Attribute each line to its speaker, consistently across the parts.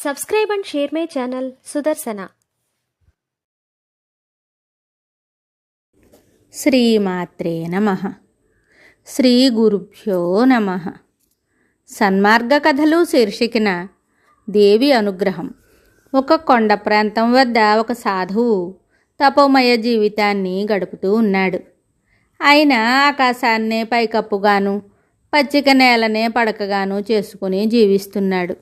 Speaker 1: Subscribe and share my channel Sudarsana.
Speaker 2: శ్రీమాత్రే నమః. శ్రీ గురుభ్యో నమః. సన్మార్గ కథలు శీర్షికన దేవి అనుగ్రహం. ఒక కొండ ప్రాంతం వద్ద ఒక సాధువు తపోమయ జీవితాన్ని గడుపుతూ ఉన్నాడు. ఆయన ఆకాశాన్నే పైకప్పుగాను పచ్చిక నేలనే పడకగాను చేసుకుని జీవిస్తున్నాడు.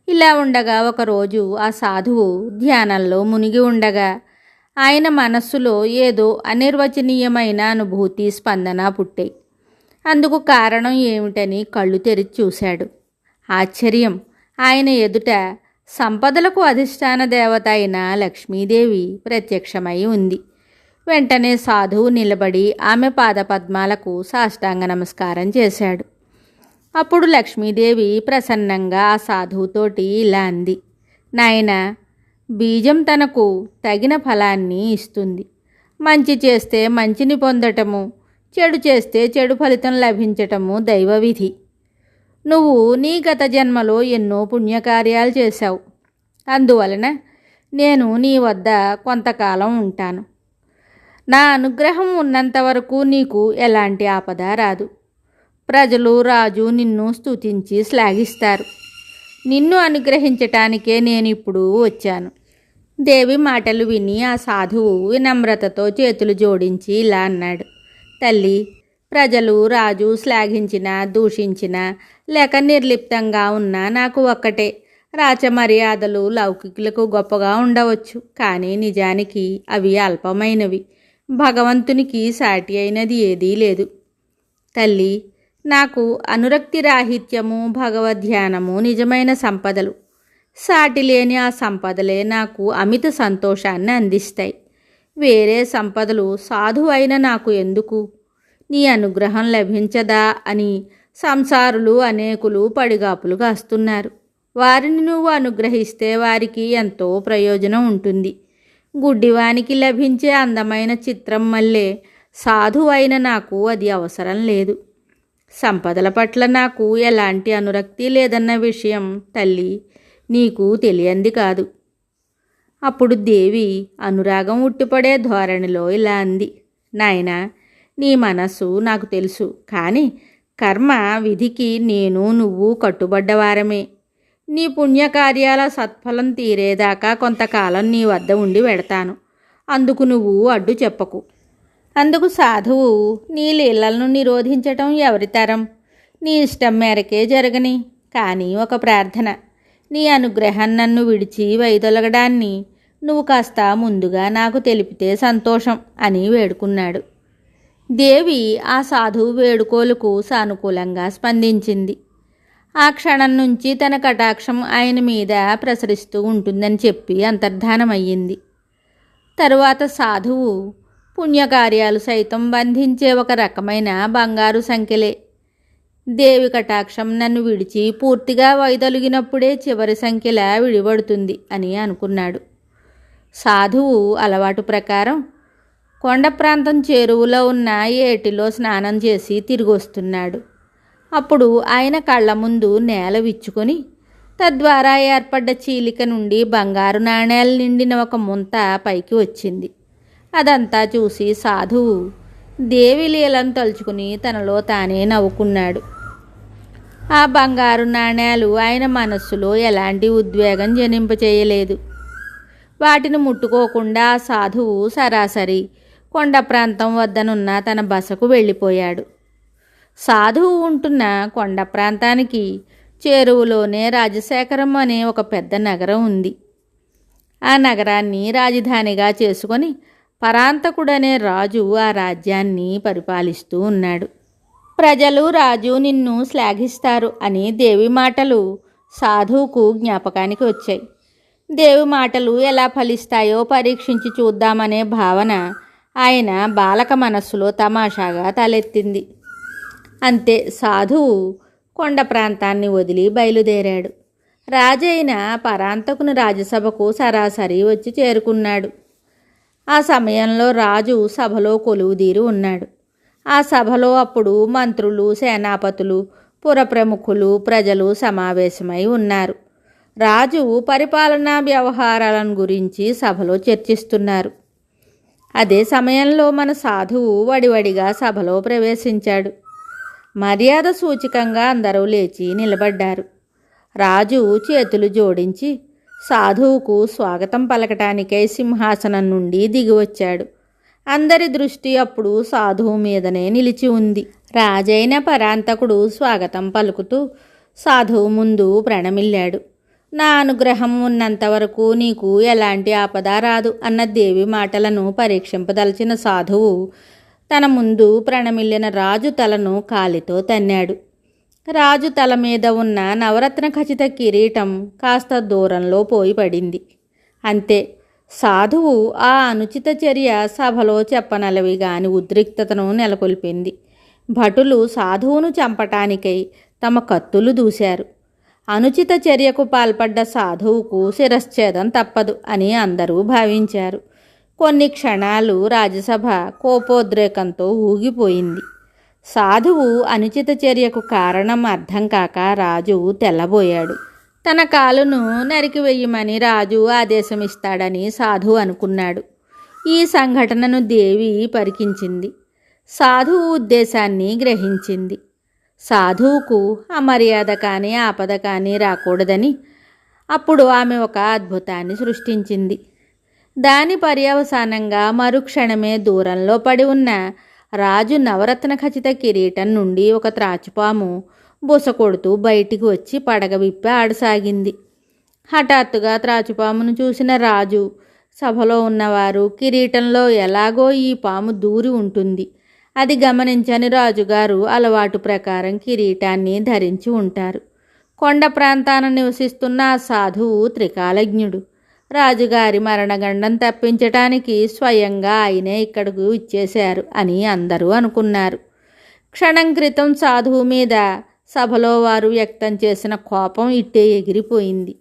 Speaker 2: ఇలా ఉండగా ఒకరోజు ఆ సాధువు ధ్యానంలో మునిగి ఉండగా ఆయన మనస్సులో ఏదో అనిర్వచనీయమైన అనుభూతి స్పందన పుట్టాయి. అందుకు కారణం ఏమిటని కళ్ళు తెరిచి చూశాడు. ఆశ్చర్యం! ఆయన ఎదుట సంపదలకు అధిష్టాన దేవత అయిన లక్ష్మీదేవి ప్రత్యక్షమై ఉంది. వెంటనే సాధువు నిలబడి ఆమె పాదపద్మాలకు సాష్టాంగ నమస్కారం చేశాడు. అప్పుడు లక్ష్మీదేవి ప్రసన్నంగా ఆ సాధువుతోటి ఇలా అంది: నాయనా, బీజం తనకు తగిన ఫలాన్ని ఇస్తుంది. మంచి చేస్తే మంచిని పొందటము, చెడు చేస్తే చెడు ఫలితం లభించటము దైవవిధి. నువ్వు నీ గత జన్మలో ఎన్నో పుణ్యకార్యాలు చేశావు. అందువలన నేను నీ వద్ద కొంతకాలం ఉంటాను. నా అనుగ్రహం ఉన్నంత వరకు నీకు ఎలాంటి ఆపద రాదు. ప్రజలు, రాజు నిన్ను స్తుతించి శ్లాఘిస్తారు. నిన్ను అనుగ్రహించటానికే నేను ఇప్పుడు వచ్చాను. దేవి మాటలు విని ఆ సాధువు వినమ్రతతో చేతులు జోడించి ఇలా అన్నాడు: తల్లి, ప్రజలు, రాజు శ్లాఘించినా, దూషించినా లేక నిర్లిప్తంగా ఉన్నా నాకు ఒక్కటే. రాచమర్యాదలు లౌకికులకు గొప్పగా ఉండవచ్చు, కానీ నిజానికి అవి అల్పమైనవి. భగవంతునికి సాటి అయినది ఏదీ లేదు. తల్లి, నాకు అనురక్తి రాహిత్యము, భగవద్ధ్యానము నిజమైన సంపదలు. సాటి లేని ఆ సంపదలే నాకు అమిత సంతోషాన్ని అందిస్తాయి. వేరే సంపదలు సాధు అయిన నాకు ఎందుకు? నీ అనుగ్రహం లభించదా అని సంసారులు అనేకులు పడిగాపులు కాస్తున్నారు. వారిని నువ్వు అనుగ్రహిస్తే వారికి ఎంతో ప్రయోజనం ఉంటుంది. గుడ్డివానికి లభించే అందమైన చిత్రం మళ్ళీ సాధు అయిన నాకు అది అవసరం లేదు. సంపదల పట్ల నాకు ఎలాంటి అనురక్తి లేదన్న విషయం తల్లి నీకు తెలియంది కాదు. అప్పుడు దేవి అనురాగం ఉట్టిపడే ధోరణిలో ఇలా అంది: నాయనా, నీ మనస్సు నాకు తెలుసు, కానీ కర్మ విధికి నేను నువ్వు కట్టుబడ్డవారమే. నీ పుణ్యకార్యాల సత్ఫలం తీరేదాకా కొంతకాలం నీ వద్ద ఉండి వెడతాను. అందుకు నువ్వు అడ్డు చెప్పకు. అందుకు సాధువు: నీ లీలలను నిరోధించటం ఎవరి తరం? నీ ఇష్టం మేరకే జరగని. కానీ ఒక ప్రార్థన: నీ అనుగ్రహం నన్ను విడిచి వైదొలగడాన్ని నువ్వు కాస్త ముందుగా నాకు తెలిపితే సంతోషం అని వేడుకున్నాడు. దేవి ఆ సాధువు వేడుకోలుకు సానుకూలంగా స్పందించింది. ఆ క్షణం నుంచి తన కటాక్షం ఆయన మీద ప్రసరిస్తూ ఉంటుందని చెప్పి అంతర్ధానమయ్యింది. తరువాత సాధువు పుణ్యకార్యాలు సైతం బంధించే ఒక రకమైన బంగారు సంఖ్యలే. దేవి కటాక్షం నన్ను విడిచి పూర్తిగా వైదొలిగినప్పుడే చివరి సంఖ్యలా విడిపడుతుంది అని అనుకున్నాడు. సాధువు అలవాటు ప్రకారం కొండ ప్రాంతం చేరువలో ఉన్న ఏటిలో స్నానం చేసి తిరిగి వస్తున్నాడు. అప్పుడు ఆయన కళ్ళ ముందు నేల విచ్చుకొని తద్వారా ఏర్పడ్డ చీలిక నుండి బంగారు నాణేలు నిండిన ఒక ముంత పైకి వచ్చింది. అదంతా చూసి సాధువు దేవి లీలను తలుచుకుని తనలో తానే నవ్వుకున్నాడు. ఆ బంగారు నాణేలు ఆయన మనస్సులో ఎలాంటి ఉద్వేగం జనింపచేయలేదు. వాటిని ముట్టుకోకుండా ఆ సాధువు సరాసరి కొండ ప్రాంతం వద్దనున్న తన బసకు వెళ్ళిపోయాడు. సాధువు ఉంటున్న కొండ ప్రాంతానికి చేరువలోనే రాజశేఖరం అనే ఒక పెద్ద నగరం ఉంది. ఆ నగరాన్ని రాజధానిగా చేసుకొని పరాంతకుడనే రాజు ఆ రాజ్యాన్ని పరిపాలిస్తూ ఉన్నాడు. ప్రజలు, రాజు నిన్ను శ్లాఘిస్తారు అని దేవి మాటలు సాధువుకు జ్ఞాపకానికి వచ్చాయి. దేవి మాటలు ఎలా ఫలిస్తాయో పరీక్షించి చూద్దామనే భావన ఆయన బాలక మనస్సులో తమాషాగా తలెత్తింది. అంతే, సాధువు కొండ ప్రాంతాన్ని వదిలి బయలుదేరాడు. రాజైన పరాంతకుని రాజసభకు సరాసరి వచ్చి చేరుకున్నాడు. ఆ సమయంలో రాజు సభలో కొలువుదీరి ఉన్నాడు. ఆ సభలో అప్పుడు మంత్రులు, సేనాపతులు, పురప్రముఖులు, ప్రజలు సమావేశమై ఉన్నారు. రాజు పరిపాలనా వ్యవహారాలను గురించి సభలో చర్చిస్తున్నారు. అదే సమయంలో మన సాధువు వడివడిగా సభలో ప్రవేశించాడు. మర్యాద సూచకంగా అందరూ లేచి నిలబడ్డారు. రాజు చేతులు జోడించి సాధువుకు స్వాగతం పలకటానికై సింహాసనం నుండి దిగివచ్చాడు. అందరి దృష్టి అప్పుడు సాధువు మీదనే నిలిచి ఉంది. రాజైన పరాంతకుడు స్వాగతం పలుకుతూ సాధువు ముందు ప్రణమిల్లాడు. నా అనుగ్రహం ఉన్నంతవరకు నీకు ఎలాంటి ఆపద రాదు అన్న దేవి మాటలను పరీక్షింపదలిచిన సాధువు తన ముందు ప్రణమిల్లిన రాజు తలను కాలితో తన్నాడు. రాజు తల మీద ఉన్న నవరత్న ఖచిత కిరీటం కాస్త దూరంలో పోయి పడింది. అంతే. సాధువు ఆ అనుచిత చర్య సభలో చెప్పనలవి గాని ఉద్రిక్తతను నెలకొల్పింది. భటులు సాధువును చంపటానికై తమ కత్తులు దూశారు. అనుచిత చర్యకు పాల్పడ్డ సాధువుకు శిరశ్ఛేదం తప్పదు అని అందరూ భావించారు. కొన్ని క్షణాలు రాజ్యసభ కోపోద్రేకంతో ఊగిపోయింది. సాధువు అనుచిత చర్యకు కారణం అర్థం కాక రాజు తెల్లబోయాడు. తన కాలును నరికివేయమని రాజు ఆదేశమిస్తాడని సాధువు అనుకున్నాడు. ఈ సంఘటనను దేవి పరికించింది. సాధువు ఉద్దేశాన్ని గ్రహించింది. సాధువుకు అమర్యాద కానీ ఆపద కానీ రాకూడదని అప్పుడు ఆమె ఒక అద్భుతాన్ని సృష్టించింది. దాని పర్యవసానంగా మరుక్షణమే దూరంలో పడి ఉన్న రాజు నవరత్న ఖచిత కిరీటం నుండి ఒక త్రాచుపాము బుసకొడుతూ బయటికి వచ్చి పడగ విప్పి ఆడసాగింది. హఠాత్తుగా త్రాచుపామును చూసిన రాజు, సభలో ఉన్నవారు కిరీటంలో ఎలాగో ఈ పాము దూరి ఉంటుంది, అది గమనించని రాజుగారు అలవాటు ప్రకారం కిరీటాన్ని ధరించి ఉంటారు. కొండ ప్రాంతాన నివసిస్తున్న ఆ సాధువు త్రికాలజ్ఞుడు. రాజుగారి మరణగండం తప్పించటానికి స్వయంగా ఆయనే ఇక్కడకు ఇచ్చేశారు అని అందరూ అనుకున్నారు. క్షణం క్రితం సాధువు మీద సభలో వారు వ్యక్తం చేసిన కోపం ఇట్టే ఎగిరిపోయింది.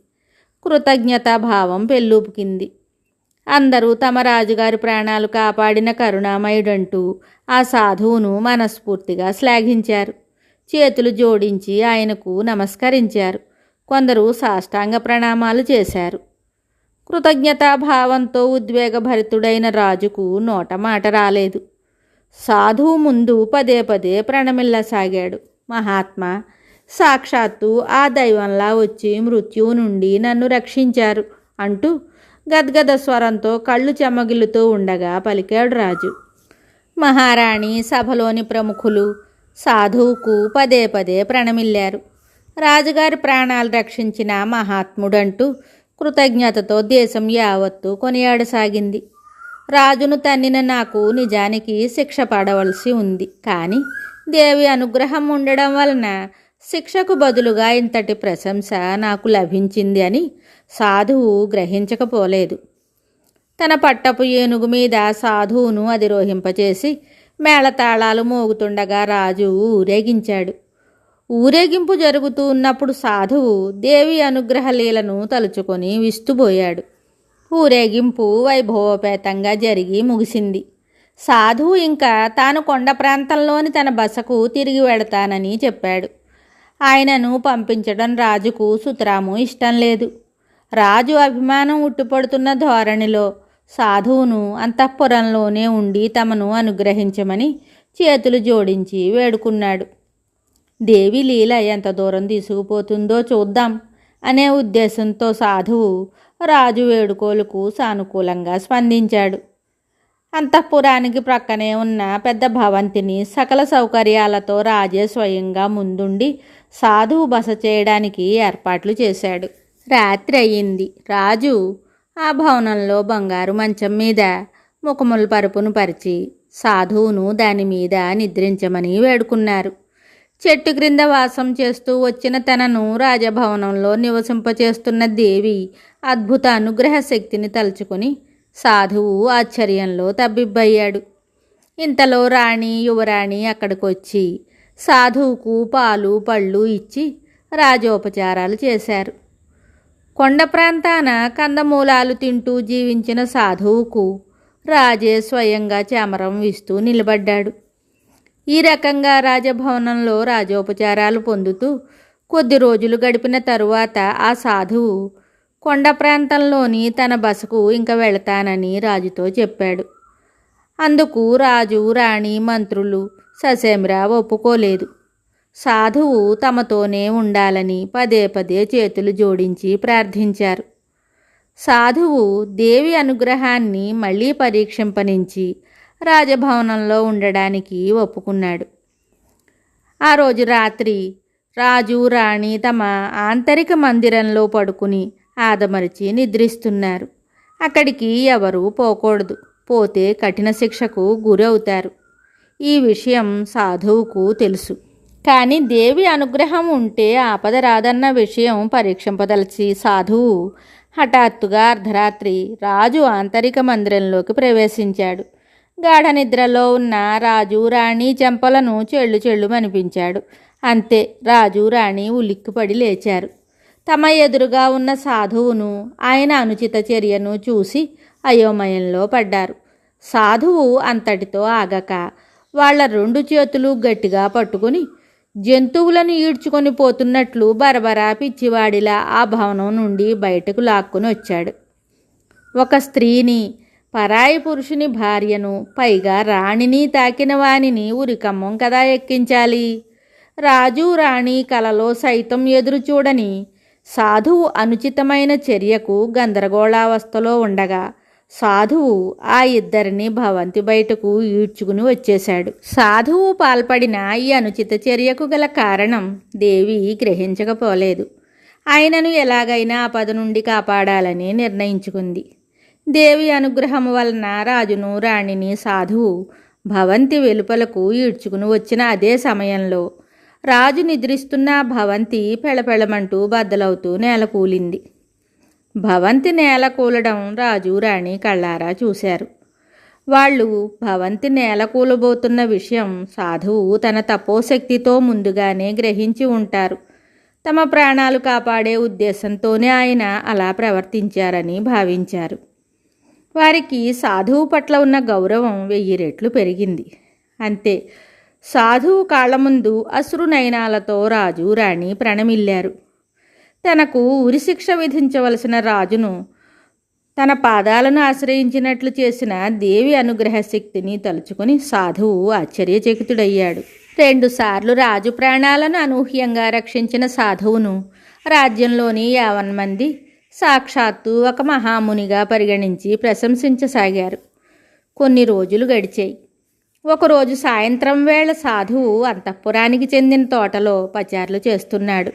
Speaker 2: కృతజ్ఞతాభావం పెళ్ళూపుకింది. అందరూ తమ రాజుగారి ప్రాణాలు కాపాడిన కరుణామయుడంటూ ఆ సాధువును మనస్ఫూర్తిగా శ్లాఘించారు. చేతులు జోడించి ఆయనకు నమస్కరించారు. కొందరు సాష్టాంగ ప్రణామాలు చేశారు. కృతజ్ఞతాభావంతో ఉద్వేగభరితుడైన రాజుకు నోట మాట రాలేదు. సాధువు ముందు పదే పదే ప్రణమిల్లసాగాడు. మహాత్మా, సాక్షాత్తు ఆ దైవంలా వచ్చి మృత్యువు నుండి నన్ను రక్షించారు అంటూ గద్గద స్వరంతో కళ్ళు చెమ్మగిల్లుతూ ఉండగా పలికాడు రాజు. మహారాణి, సభలోని ప్రముఖులు సాధువుకు పదే పదే ప్రణమిల్లారు. రాజుగారి ప్రాణాలు రక్షించిన మహాత్ముడంటూ కృతజ్ఞతతో దేశం యావత్తు కొనియాడసాగింది. రాజును తన్నిన నాకు నిజానికి శిక్ష పడవలసి ఉంది, కానీ దేవి అనుగ్రహం ఉండడం వలన శిక్షకు బదులుగా ఇంతటి ప్రశంస నాకు లభించింది అని సాధువు గ్రహించకపోలేదు. తన పట్టపు ఏనుగు మీద సాధువును అధిరోహింపచేసి మేళతాళాలు మోగుతుండగా రాజు ఊరేగించాడు. ఊరేగింపు జరుగుతూ ఉన్నప్పుడు సాధువు దేవి అనుగ్రహ లీలను తలుచుకొని విస్తుబోయాడు. ఊరేగింపు వైభవోపేతంగా జరిగి ముగిసింది. సాధువు ఇంకా తాను కొండ ప్రాంతంలోని తన బసకు తిరిగి వెడతానని చెప్పాడు. ఆయనను పంపించడం రాజుకు సుతరాము ఇష్టం లేదు. రాజు అభిమానం ఉట్టిపడుతున్న ధోరణిలో సాధువును అంతఃపురంలోనే ఉండి తమను అనుగ్రహించమని చేతులు జోడించి వేడుకున్నాడు. దేవి లీల ఎంత దూరం తీసుకుపోతుందో చూద్దాం అనే ఉద్దేశంతో సాధువు రాజు వేడుకోలుకు సానుకూలంగా స్పందించాడు. అంతఃపురానికి ప్రక్కనే ఉన్న పెద్ద భవంతిని సకల సౌకర్యాలతో రాజే స్వయంగా ముందుండి సాధువు బస చేయడానికి ఏర్పాట్లు చేశాడు. రాత్రి అయ్యింది. రాజు ఆ భవనంలో బంగారు మంచం మీద ముఖముల పరుపును పరిచి సాధువును దాని మీద నిద్రించమని వేడుకున్నారు. చెట్టు క్రింద వాసం చేస్తూ వచ్చిన తనను రాజభవనంలో నివసింపచేస్తున్న దేవి అద్భుత అనుగ్రహ శక్తిని తలుచుకొని సాధువు ఆశ్చర్యంలో తబ్బిబ్బయ్యాడు. ఇంతలో రాణి, యువరాణి అక్కడికొచ్చి సాధువుకు పాలు పళ్ళు ఇచ్చి రాజోపచారాలు చేశారు. కొండ ప్రాంతాన కందమూలాలు తింటూ జీవించిన సాధువుకు రాజే స్వయంగా చామరం వీస్తూ నిలబడ్డాడు. ఈ రకంగా రాజభవనంలో రాజోపచారాలు పొందుతూ కొద్ది రోజులు గడిపిన తరువాత ఆ సాధువు కొండ ప్రాంతంలోని తన బసకు ఇంక వెళతానని రాజుతో చెప్పాడు. అందుకు రాజు, రాణి, మంత్రులు ససేమిరా ఒప్పుకోలేదు. సాధువు తమతోనే ఉండాలని పదే పదే చేతులు జోడించి ప్రార్థించారు. సాధువు దేవి అనుగ్రహాన్ని మళ్ళీ పరీక్షింపనించి రాజభవనంలో ఉండడానికి ఒప్పుకున్నాడు. ఆ రోజు రాత్రి రాజు, రాణి తమ ఆంతరిక మందిరంలో పడుకుని ఆదమరిచి నిద్రిస్తున్నారు. అక్కడికి ఎవరూ పోకూడదు, పోతే కఠిన శిక్షకు గురవుతారు. ఈ విషయం సాధువుకు తెలుసు. కానీ దేవి అనుగ్రహం ఉంటే ఆపద రాదన్న విషయం పరీక్షింపదలచి సాధువు హఠాత్తుగా అర్ధరాత్రి రాజు ఆంతరిక మందిరంలోకి ప్రవేశించాడు. గాఢ నిద్రలో ఉన్న రాజు, రాణి చెంపలను చెళ్ళు అనిపించాడు. అంతే, రాజు, రాణి ఉలిక్కిపడి లేచారు. తమ ఎదురుగా ఉన్న సాధువును, ఆయన అనుచిత చర్యను చూసి అయోమయంలో పడ్డారు. సాధువు అంతటితో ఆగక వాళ్ళ 2 చేతులు గట్టిగా పట్టుకుని జంతువులను ఈడ్చుకొని పోతున్నట్లు బరబరా పిచ్చివాడిలా ఆ భవనం నుండి బయటకు లాక్కొని వచ్చాడు. ఒక స్త్రీని, పరాయి పురుషుని భార్యను, పైగా రాణిని తాకిన వానిని ఉరికమ్మం కదా ఎక్కించాలి. రాజు, రాణి కలలో సైతం ఎదురు చూడని సాధువు అనుచితమైన చర్యకు గందరగోళావస్థలో ఉండగా సాధువు ఆ ఇద్దరిని భవంతి బయటకు ఈడ్చుకుని వచ్చేశాడు. సాధువు పాల్పడిన ఈ అనుచిత చర్యకు గల కారణం దేవి గ్రహించకపోలేదు. ఆయనను ఎలాగైనా ఆపద నుండి కాపాడాలని నిర్ణయించుకుంది. దేవి అనుగ్రహం వలన రాజును, రాణిని సాధువు భవంతి వెలుపలకు ఈడ్చుకుని వచ్చిన అదే సమయంలో రాజు నిద్రిస్తున్న భవంతి పెళపెళమంటూ బద్దలవుతూ నేలకూలింది. భవంతి నేల కూలడం రాజు, రాణి కళ్ళారా చూశారు. వాళ్ళు భవంతి నేల కూలబోతున్న విషయం సాధువు తన తపోశక్తితో ముందుగానే గ్రహించి ఉంటారు. తమ ప్రాణాలు కాపాడే ఉద్దేశంతోనే ఆయన అలా ప్రవర్తించారని భావించారు. వారికి సాధువు పట్ల ఉన్న గౌరవం 1000 రెట్లు పెరిగింది. అంతే, సాధువు కాళ్ల ముందు అశ్రునయనాలతో రాజు, రాణి ప్రణమిల్లారు. తనకు ఉరిశిక్ష విధించవలసిన రాజును తన పాదాలను ఆశ్రయించినట్లు చేసిన దేవి అనుగ్రహ శక్తిని తలుచుకుని సాధువు ఆశ్చర్యచకితుడయ్యాడు. 2 సార్లు రాజు ప్రాణాలను అనూహ్యంగా రక్షించిన సాధువును రాజ్యంలోని 50 మంది సాక్షాత్తు ఒక మహామునిగా పరిగణించి ప్రశంసించసాగారు. కొన్ని రోజులు గడిచాయి. ఒకరోజు సాయంత్రం వేళ సాధువు అంతఃపురానికి చెందిన తోటలో పచార్లు చేస్తున్నాడు.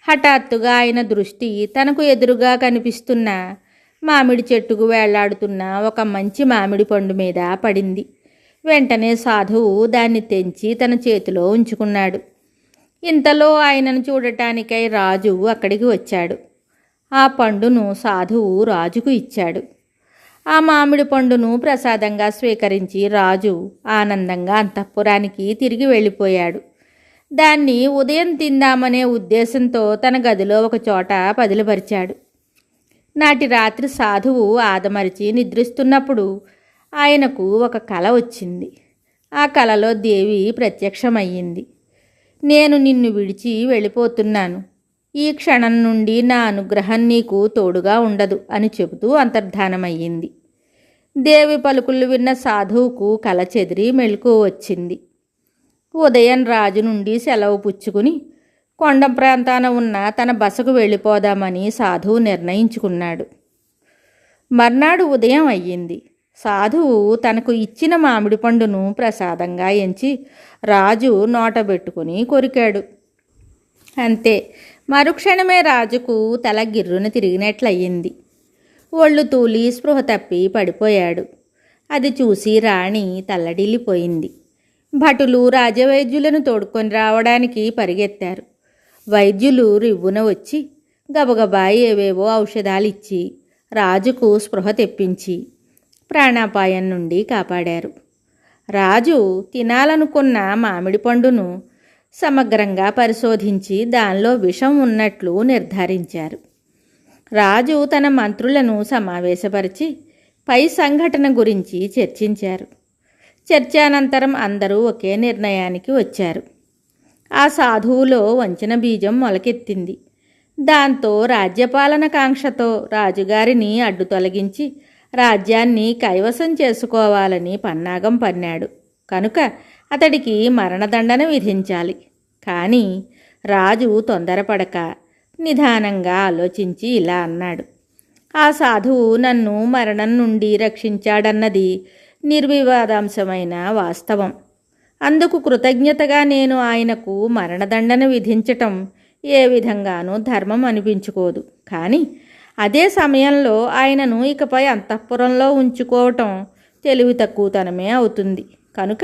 Speaker 2: హఠాత్తుగా ఆయన దృష్టి తనకు ఎదురుగా కనిపిస్తున్న మామిడి చెట్టుకు వేళ్లాడుతున్న ఒక మంచి మామిడి పండు మీద పడింది. వెంటనే సాధువు దాన్ని తెంచి తన చేతిలో ఉంచుకున్నాడు. ఇంతలో ఆయనను చూడటానికై రాజు అక్కడికి వచ్చాడు. ఆ పండును సాధువు రాజుకు ఇచ్చాడు. ఆ మామిడి పండును ప్రసాదంగా స్వీకరించి రాజు ఆనందంగా అంతఃపురానికి తిరిగి వెళ్ళిపోయాడు. దాన్ని ఉదయం తిందామనే ఉద్దేశంతో తన గదిలో ఒక చోట పదిలపరిచాడు. నాటి రాత్రి సాధువు ఆదమరిచి నిద్రిస్తున్నప్పుడు ఆయనకు ఒక కల వచ్చింది. ఆ కలలో దేవి ప్రత్యక్షమయ్యింది. నేను నిన్ను విడిచి వెళ్ళిపోతున్నాను. ఈ క్షణం నుండి నా అనుగ్రహం నీకు తోడుగా ఉండదు అని చెబుతూ అంతర్ధానమయ్యింది. దేవి పలుకులు విన్న సాధువుకు కల చెదిరి మెలకువ వచ్చింది. ఉదయం రాజు నుండి సెలవు పుచ్చుకుని కొండ ప్రాంతాన ఉన్న తన బసకు వెళ్ళిపోదామని సాధువు నిర్ణయించుకున్నాడు. మర్నాడు ఉదయం అయ్యింది. సాధువు తనకు ఇచ్చిన మామిడి పండును ప్రసాదంగా ఎంచి రాజు నోటబెట్టుకుని కొరికాడు. అంతే, మరుక్షణమే రాజుకు తల గిర్రున తిరిగినట్లయింది. ఒళ్ళు తూలి స్పృహ తప్పి పడిపోయాడు. అది చూసి రాణి తల్లడిల్లిపోయింది. భటులు రాజవైద్యులను తోడుకొని రావడానికి పరిగెత్తారు. వైద్యులు రివ్వున వచ్చి గబగబా ఏవేవో ఔషధాలిచ్చి రాజుకు స్పృహ తెప్పించి ప్రాణాపాయం నుండి కాపాడారు. రాజు తినాలనుకున్న మామిడి పండును సమగ్రంగా పరిశోధించి దానిలో విషం ఉన్నట్లు నిర్ధారించారు. రాజు తన మంత్రులను సమావేశపరిచి పై సంఘటన గురించి చర్చించారు. చర్చానంతరం అందరూ ఒకే నిర్ణయానికి వచ్చారు. ఆ సాధువులో వంచన బీజం మొలకెత్తింది. దాంతో రాజ్యపాలన కాంక్షతో రాజుగారిని అడ్డు తొలగించి రాజ్యాన్ని కైవసం చేసుకోవాలని పన్నాగం పన్నాడు. కనుక అతడికి మరణదండన విధించాలి. కానీ రాజు తొందరపడక నిదానంగా ఆలోచించి ఇలా అన్నాడు: ఆ సాధువు నన్ను మరణం నుండి రక్షించాడన్నది నిర్వివాదాంశమైన వాస్తవం. అందుకు కృతజ్ఞతగా నేను ఆయనకు మరణదండన విధించటం ఏ విధంగానూ ధర్మం అనిపించుకోదు. కానీ అదే సమయంలో ఆయనను ఇకపై అంతఃపురంలో ఉంచుకోవటం తెలివి తక్కువతనమే అవుతుంది. కనుక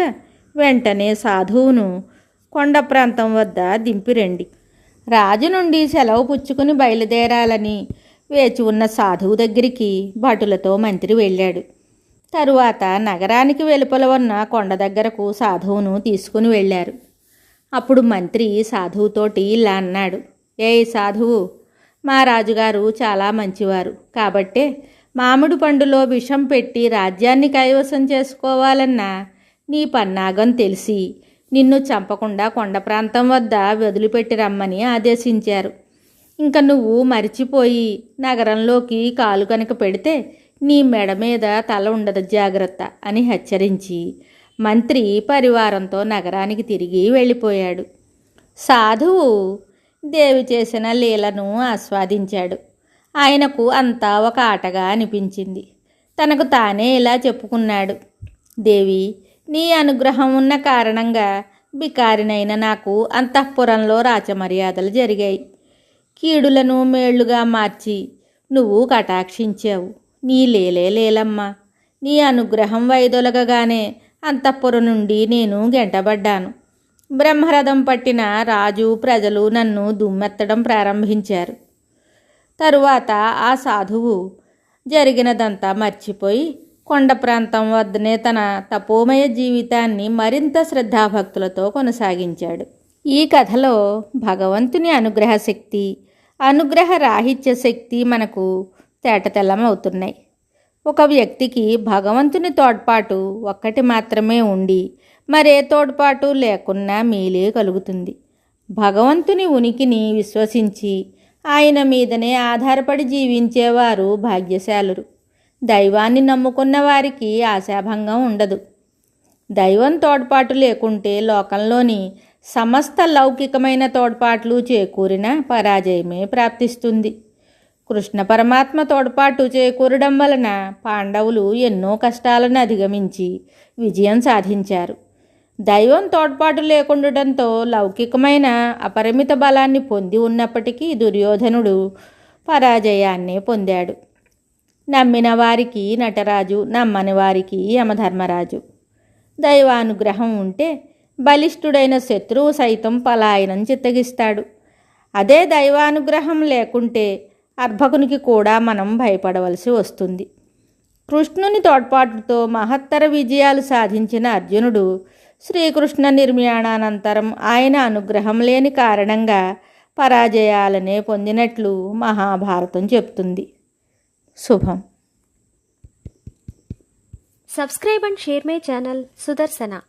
Speaker 2: వెంటనే సాధువును కొండ ప్రాంతం వద్ద దింపిరండి. రాజు నుండి సెలవు పుచ్చుకుని బయలుదేరాలని వేచి ఉన్న సాధువు దగ్గరికి భటులతో మంత్రి వెళ్ళాడు. తరువాత నగరానికి వెలుపల ఉన్న కొండ దగ్గరకు సాధువును తీసుకుని వెళ్ళారు. అప్పుడు మంత్రి సాధువుతోటి ఇలా అన్నాడు: ఏయ్ సాధువు, మా రాజుగారు చాలా మంచివారు కాబట్టే మామిడి పండులో విషం పెట్టి రాజ్యాన్ని కైవసం చేసుకోవాలన్న నీ పన్నాగం తెలిసి నిన్ను చంపకుండా కొండ ప్రాంతం వద్ద వదిలిపెట్టి రమ్మని ఆదేశించారు. ఇంక నువ్వు మరిచిపోయి నగరంలోకి కాలు కనుక పెడితే నీ మెడ మీద తల ఉండదు, జాగ్రత్త అని హెచ్చరించి మంత్రి పరివారంతో నగరానికి తిరిగి వెళ్ళిపోయాడు. సాధువు దేవి చేసిన లీలను ఆస్వాదించాడు. ఆయనకు అంతా ఒక ఆటగా అనిపించింది. తనకు తానే ఇలా చెప్పుకున్నాడు: దేవి, నీ అనుగ్రహం ఉన్న కారణంగా బికారినైన నాకు అంతఃపురంలో రాచమర్యాదలు జరిగాయి. కీడులను మేళ్లుగా మార్చి నువ్వు కటాక్షించావు. నీ లేలమ్మ. నీ అనుగ్రహం వైదొలగగానే అంతఃపురం నుండి నేను గెంటబడ్డాను. బ్రహ్మరథం పట్టిన రాజు ప్రజలు నన్ను దుమ్మెత్తడం ప్రారంభించారు. తరువాత ఆ సాధువు జరిగినదంతా మర్చిపోయి కొండ ప్రాంతం వద్దనే తన తపోమయ జీవితాన్ని మరింత శ్రద్ధాభక్తులతో కొనసాగించాడు. ఈ కథలో భగవంతుని అనుగ్రహ శక్తి, అనుగ్రహ రాహిత్య శక్తి మనకు తేటతెల్లమవుతున్నాయి. ఒక వ్యక్తికి భగవంతుని తోడ్పాటు ఒక్కటి మాత్రమే ఉండి మరే తోడ్పాటు లేకున్నా మేలే కలుగుతుంది. భగవంతుని ఉనికిని విశ్వసించి ఆయన మీదనే ఆధారపడి జీవించేవారు భాగ్యశాలురు. దైవాన్ని నమ్ముకున్న వారికి ఆశాభంగం ఉండదు. దైవం తోడ్పాటు లేకుంటే లోకంలోని సమస్త లౌకికమైన తోడ్పాట్లు చేకూరిన పరాజయమే ప్రాప్తిస్తుంది. కృష్ణ పరమాత్మ తోడ్పాటు చేకూరడం వలన పాండవులు ఎన్నో కష్టాలను అధిగమించి విజయం సాధించారు. దైవం తోడ్పాటు లేకుండటంతో లౌకికమైన అపరిమిత బలాన్ని పొంది ఉన్నప్పటికీ దుర్యోధనుడు పరాజయాన్నే పొందాడు. నమ్మిన వారికి నటరాజు, నమ్మని వారికి యమధర్మరాజు. దైవానుగ్రహం ఉంటే బలిష్ఠుడైన శత్రువు సైతం పలాయనం చిత్తగిస్తాడు. అదే దైవానుగ్రహం లేకుంటే అర్భకునికి కూడా మనం భయపడవలసి వస్తుంది. కృష్ణుని తోడ్పాటుతో మహత్తర విజయాలు సాధించిన అర్జునుడు శ్రీకృష్ణ నిర్యాణానంతరం ఆయన అనుగ్రహం లేని కారణంగా పరాజయాలనే పొందినట్లు మహాభారతం చెప్తుంది. శుభం.
Speaker 1: Subscribe and share my channel Sudarsana.